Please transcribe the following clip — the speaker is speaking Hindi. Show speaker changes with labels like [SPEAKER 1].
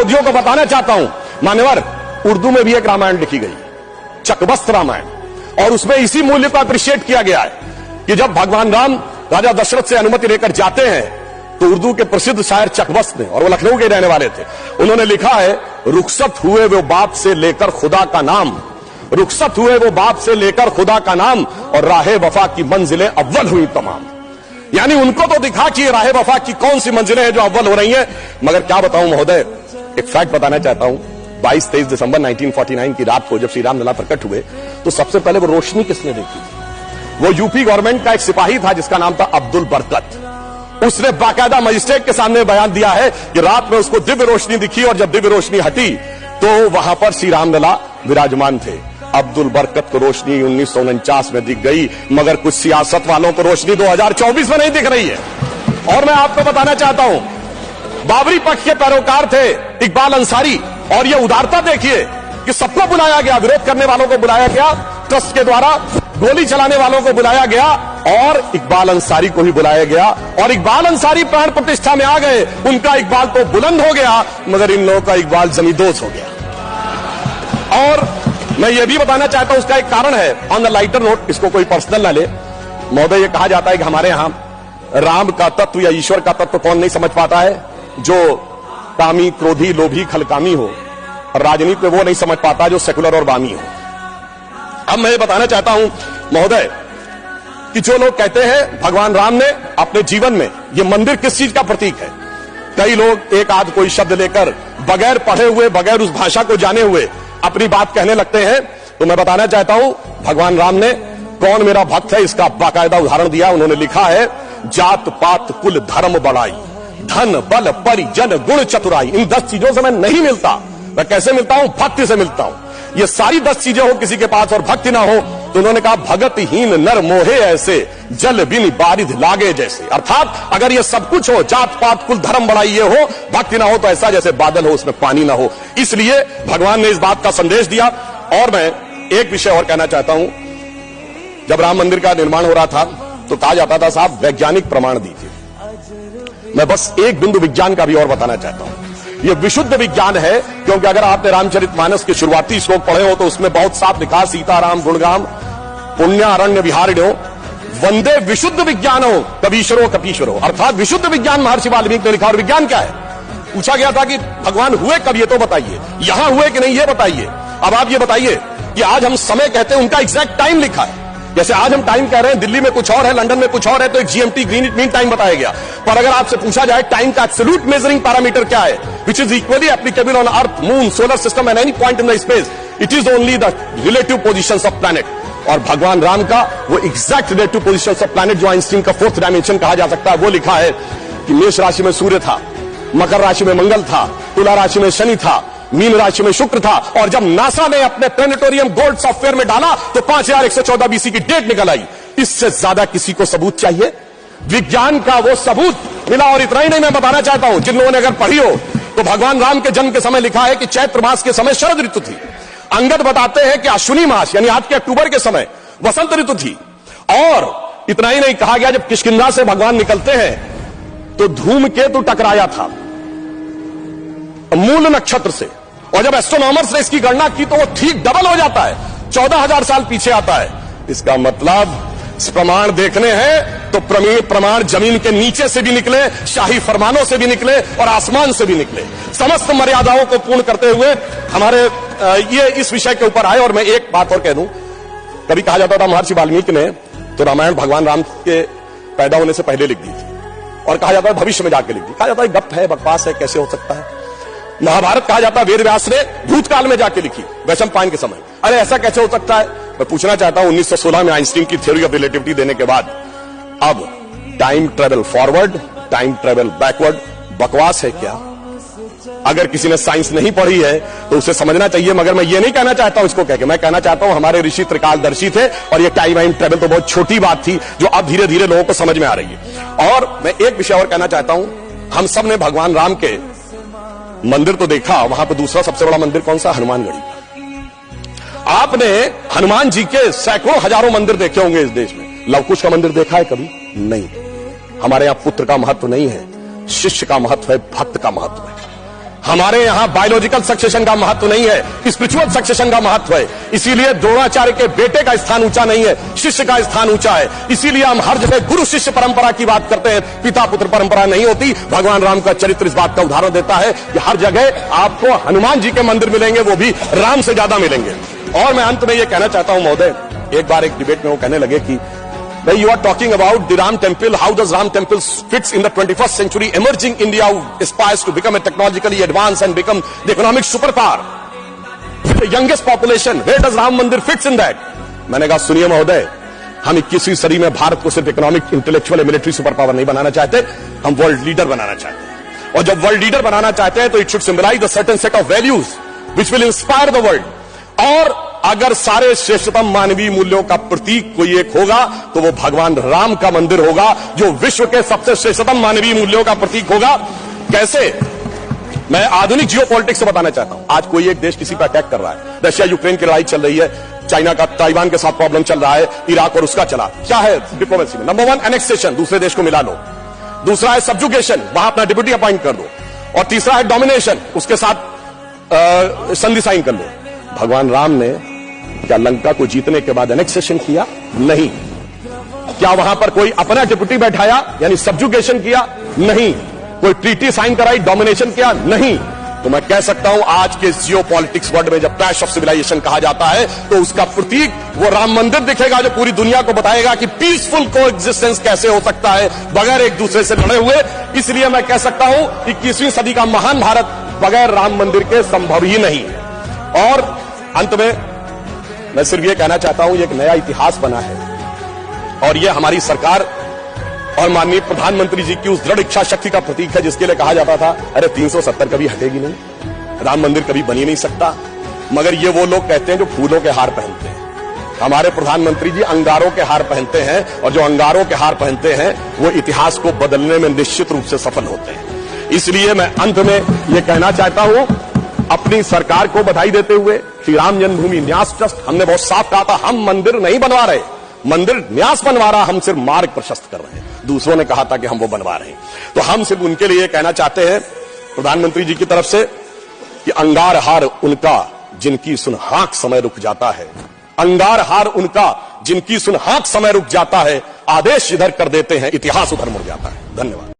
[SPEAKER 1] विरोधियों को बताना चाहता हूं, मान्यवर, उर्दू में भी एक रामायण लिखी गई, चकबस्त रामायण, और उसमें इसी मूल्य को अप्रिशिएट किया गया है कि जब भगवान राम राजा दशरथ से अनुमति लेकर जाते हैं तो उर्दू के प्रसिद्ध शायर चकबस्त ने, और वो लखनऊ के रहने वाले थे, उन्होंने लिखा है, रुखसत हुए वो बाप से लेकर खुदा का नाम, रुखसत हुए वो बाप से लेकर खुदा का नाम, और राहे वफा की मंजिलें अव्वल हुई तमाम। यानी उनको तो दिखा कि राहे वफा की कौन सी मंजिलें हैं जो अव्वल हो रही हैं। मगर क्या बताऊं महोदय, एक फैक्ट बताना चाहता हूं, 22-23 दिसंबर 1949 की रात को जब श्री राम लला प्रकट हुए तो सबसे पहले वो रोशनी किसने देखी? वो यूपी गवर्नमेंट का एक सिपाही था जिसका नाम था अब्दुल बरकत। उसने बाकायदा मजिस्ट्रेट के सामने बयान दिया है कि रात में उसको दिव्य रोशनी दिखी, और जब दिव्य रोशनी हटी तो वहां पर श्री राम लला विराजमान थे। अब्दुल बरकत को रोशनी 1949 में दिख गई, मगर कुछ सियासत वालों को रोशनी 2024 में नहीं दिख रही है। और मैं आपको बताना चाहता हूं, बाबरी पक्ष के पैरोकार थे इकबाल अंसारी, और ये उदारता देखिए कि सबको बुलाया गया, विरोध करने वालों को बुलाया गया, ट्रस्ट के द्वारा गोली चलाने वालों को बुलाया गया, और इकबाल अंसारी को ही बुलाया गया, और इकबाल अंसारी प्राण प्रतिष्ठा में आ गए। उनका इकबाल तो बुलंद हो गया, मगर इन लोगों का इकबाल जमींदोज हो गया। और मैं ये भी बताना चाहता हूं, उसका एक कारण है, ऑन द लाइटर नोट, इसको कोई पर्सनल ना ले महोदय। ये कहा जाता है कि हमारे यहां राम का तत्व या ईश्वर का तत्व कौन नहीं समझ पाता है? जो कामी, क्रोधी, लोभी, खलकामी हो, और राजनीति में वो नहीं समझ पाता जो सेकुलर और वामी हो। अब मैं ये बताना चाहता हूं महोदय कि जो लोग कहते हैं भगवान राम ने अपने जीवन में, ये मंदिर किस चीज का प्रतीक है? कई लोग एक आध कोई शब्द लेकर बगैर पढ़े हुए, बगैर उस भाषा को जाने हुए अपनी बात कहने लगते हैं। तो मैं बताना चाहता हूं, भगवान राम ने कौन मेरा भक्त है इसका बाकायदा उदाहरण दिया। उन्होंने लिखा है, जात पात कुल धर्म बढ़ाई, धन बल परिजन गुण चतुराई। इन 10 चीजों से मैं नहीं मिलता। मैं कैसे मिलता हूं? भक्ति से मिलता हूं। ये सारी 10 चीजें हो किसी के पास और भक्ति ना हो, तो उन्होंने कहा, भगतहीन नर मोहे ऐसे, जल बिन बारिध लागे जैसे। अर्थात अगर ये सब कुछ हो, जात पात कुल धर्म बढ़ाई ये हो, भक्ति ना हो, तो ऐसा जैसे बादल हो उसमें पानी ना हो। इसलिए भगवान ने इस बात का संदेश दिया। और मैं एक विषय और कहना चाहता हूं, जब राम मंदिर का निर्माण हो रहा था तो कहा जाता था, साहब वैज्ञानिक प्रमाण दीजिए। मैं बस एक बिंदु विज्ञान का भी और बताना चाहता हूं। यह विशुद्ध विज्ञान है, क्योंकि अगर आपने रामचरितमानस के शुरुआती श्लोक पढ़े हो तो उसमें बहुत साफ लिखा, सीताराम गुणगाम पुण्यारण्य विहारिणो वंदे विशुद्ध विज्ञानो कबीश्वरो कपीश्वरो। अर्थात विशुद्ध विज्ञान महर्षि वाल्मीकि ने लिखा। और विज्ञान क्या है? पूछा गया था कि भगवान हुए कब, ये तो बताइए, यहां हुए कि नहीं ये बताइए। अब आप ये बताइए कि आज हम समय कहते हैं, उनका एग्जैक्ट टाइम लिखा है। जैसे आज हम टाइम कह रहे हैं, दिल्ली में कुछ और है, लंदन में कुछ और है, तो एक जीएमटी ग्रीनिच मीन टाइम बताया गया। पर अगर आपसे पूछा जाए टाइम का एब्सोल्यूट मेजरिंग पैरामीटर क्या है, which is equally applicable on earth, moon, solar system and any point in the space, it is only the relative position of planet. और भगवान राम का वो exact relative position of planet, जो आइंस्टीन का 4th डायमेंशन कहा जा सकता है, वो लिखा है कि मेष राशि में सूर्य था, मकर राशि में मंगल था, तुला राशि में शनि था, मीन राशि में शुक्र था। और जब नासा ने अपने प्लेनेटोरियम गोल्ड सॉफ्टवेयर में डाला तो 5114 बीसी की डेट निकल आई। इससे ज्यादा किसी को सबूत चाहिए? विज्ञान का वो सबूत मिला। और इतना ही नहीं, मैं बताना चाहता हूं, जिन लोगों ने अगर पढ़ी हो तो भगवान राम के जन्म के समय लिखा है कि चैत्र मास के समय शरद ऋतु थी। अंगद बताते हैं कि अश्विनी मास यानी आज के अक्टूबर के समय वसंत ऋतु थी। और इतना ही नहीं, कहा गया जब किष्किंधा से भगवान निकलते हैं तो धूमकेतु टकराया था मूल नक्षत्र से, और जब एस्ट्रोनॉमर्स ने इसकी गणना की तो वो ठीक डबल हो जाता है, 14,000 साल पीछे आता है। इसका मतलब प्रमाण देखने हैं तो प्रमाण जमीन के नीचे से भी निकले, शाही फरमानों से भी निकले, और आसमान से भी निकले। समस्त मर्यादाओं को पूर्ण करते हुए हमारे ये इस विषय के ऊपर आए। और मैं एक बात और कह दूं, कभी कहा जाता था महर्षि वाल्मीकि ने तो रामायण भगवान राम के पैदा होने से पहले लिख दी थी, और कहा जाता है भविष्य में जाके लिख दी। कहा जाता है गप है, बकवास है, कैसे हो सकता है? महाभारत कहा जाता है वेद व्यास ने भूतकाल में जाके लिखी, वैशंपायन के समय। अरे ऐसा कैसे हो सकता है? मैं पूछना चाहता हूं, 1916 में आइंस्टीन की थ्योरी ऑफ रिलेटिविटी देने के बाद अब time travel forward, time travel backward बकवास है क्या? अगर किसी ने साइंस नहीं पढ़ी है तो उसे समझना चाहिए। मगर मैं ये नहीं कहना चाहता हूं इसको कह के, मैं कहना चाहता हूं हमारे ऋषि त्रिकालदर्शी थे, और ये टाइम एंड ट्रेवल तो बहुत छोटी बात थी जो अब धीरे धीरे लोगों को समझ में आ रही है। और मैं एक विषय और कहना चाहता हूं, हम सब ने भगवान राम के मंदिर तो देखा, वहां पर दूसरा सबसे बड़ा मंदिर कौन सा? हनुमानगढ़ी का। आपने हनुमान जी के सैकड़ों हजारों मंदिर देखे होंगे इस देश में, लवकुश का मंदिर देखा है कभी? नहीं। हमारे यहां पुत्र का महत्व नहीं है, शिष्य का महत्व है, भक्त का महत्व है। हमारे यहां बायोलॉजिकल सक्सेशन का महत्व नहीं है, स्पिरिचुअल सक्सेशन का महत्व है। इसीलिए द्रोणाचार्य के बेटे का स्थान ऊंचा नहीं है, शिष्य का स्थान ऊंचा है। इसीलिए हम हर जगह गुरु शिष्य परंपरा की बात करते हैं, पिता पुत्र परंपरा नहीं होती। भगवान राम का चरित्र इस बात का उदाहरण देता है कि हर जगह आपको हनुमान जी के मंदिर मिलेंगे, वो भी राम से ज्यादा मिलेंगे। और मैं अंत में यह कहना चाहता हूं महोदय, एक बार एक डिबेट में वो कहने लगे कि भाई you are talking about the Ram temple, how does Ram temple fits in the 21st century, emerging India aspires to become a technologically advance and become the economic super power with the youngest population, where does Ram mandir fits in that? मैंने कहा सुनिए महोदय, हम 21वीं सदी में भारत को सिर्फ economic, intellectual, military super power नहीं बनाना चाहते, हम वर्ल्ड लीडर बनाना चाहते हैं। और जब वर्ल्ड लीडर बनाना चाहते हैं तो it should symbolize the certain set of values which will inspire the world. और अगर सारे श्रेष्ठतम मानवीय मूल्यों का प्रतीक कोई एक होगा तो वो भगवान राम का मंदिर होगा, जो विश्व के सबसे श्रेष्ठतम मानवीय मूल्यों का प्रतीक होगा। कैसे? मैं आधुनिक जियोपॉलिटिक्स से बताना चाहता हूं। आज कोई एक देश किसी पर अटैक कर रहा है, रशिया यूक्रेन की लड़ाई चल रही है, चाइना का ताइवान के साथ प्रॉब्लम चल रहा है, इराक और उसका चला। क्या है डिप्लोमेसी में? नंबर 1 एनेक्सेशन, दूसरे देश को मिला लो। दूसरा है सब्जुगेशन, वहां अपना डिप्यूटी अपॉइंट कर दो। और तीसरा है डोमिनेशन, उसके साथ संधि साइन कर लो। भगवान राम ने क्या लंका को जीतने के बाद एनेक्सेशन किया? नहीं। क्या वहां पर कोई अपना डिप्यूटी बैठाया यानी सब्जुगेशन किया? नहीं। कोई ट्रीटी साइन कराई, डोमिनेशन किया? नहीं। तो मैं कह सकता हूं आज के जियोपॉलिटिक्स वर्ल्ड में जब क्लैश ऑफ सिविलाइजेशन कहा जाता है तो उसका प्रतीक वो राम मंदिर दिखेगा, जो पूरी दुनिया को बताएगा कि पीसफुल कोएग्जिस्टेंस कैसे हो सकता है बगैर एक दूसरे से लड़े हुए। इसलिए मैं कह सकता हूं 21वीं सदी का महान भारत बगैर राम मंदिर के संभव ही नहीं। और अंत में मैं सिर्फ ये कहना चाहता हूं, एक नया इतिहास बना है और ये हमारी सरकार और माननीय प्रधानमंत्री जी की उस दृढ़ इच्छा शक्ति का प्रतीक है, जिसके लिए कहा जाता था अरे 370 कभी हटेगी नहीं, राम मंदिर कभी बन ही नहीं सकता। मगर ये वो लोग कहते हैं जो फूलों के हार पहनते हैं। हमारे प्रधानमंत्री जी अंगारों के हार पहनते हैं, और जो अंगारों के हार पहनते हैं वो इतिहास को बदलने में निश्चित रूप से सफल होते हैं। इसलिए मैं अंत में ये कहना चाहता हूं, अपनी सरकार को बधाई देते हुए, श्री राम जन्मभूमि न्यास ट्रस्ट, हमने बहुत साफ कहा था हम मंदिर नहीं बनवा रहे, मंदिर न्यास बनवा रहा, हम सिर्फ मार्ग प्रशस्त कर रहे हैं। दूसरों ने कहा था कि हम वो बनवा रहे हैं, तो हम सिर्फ उनके लिए कहना चाहते हैं प्रधानमंत्री जी की तरफ से कि अंगार हार उनका जिनकी सुनहाक समय रुक जाता है, अंगार हार उनका जिनकी सुनहाक समय रुक जाता है, आदेश इधर कर देते हैं इतिहास उधर मुड़ जाता है। धन्यवाद।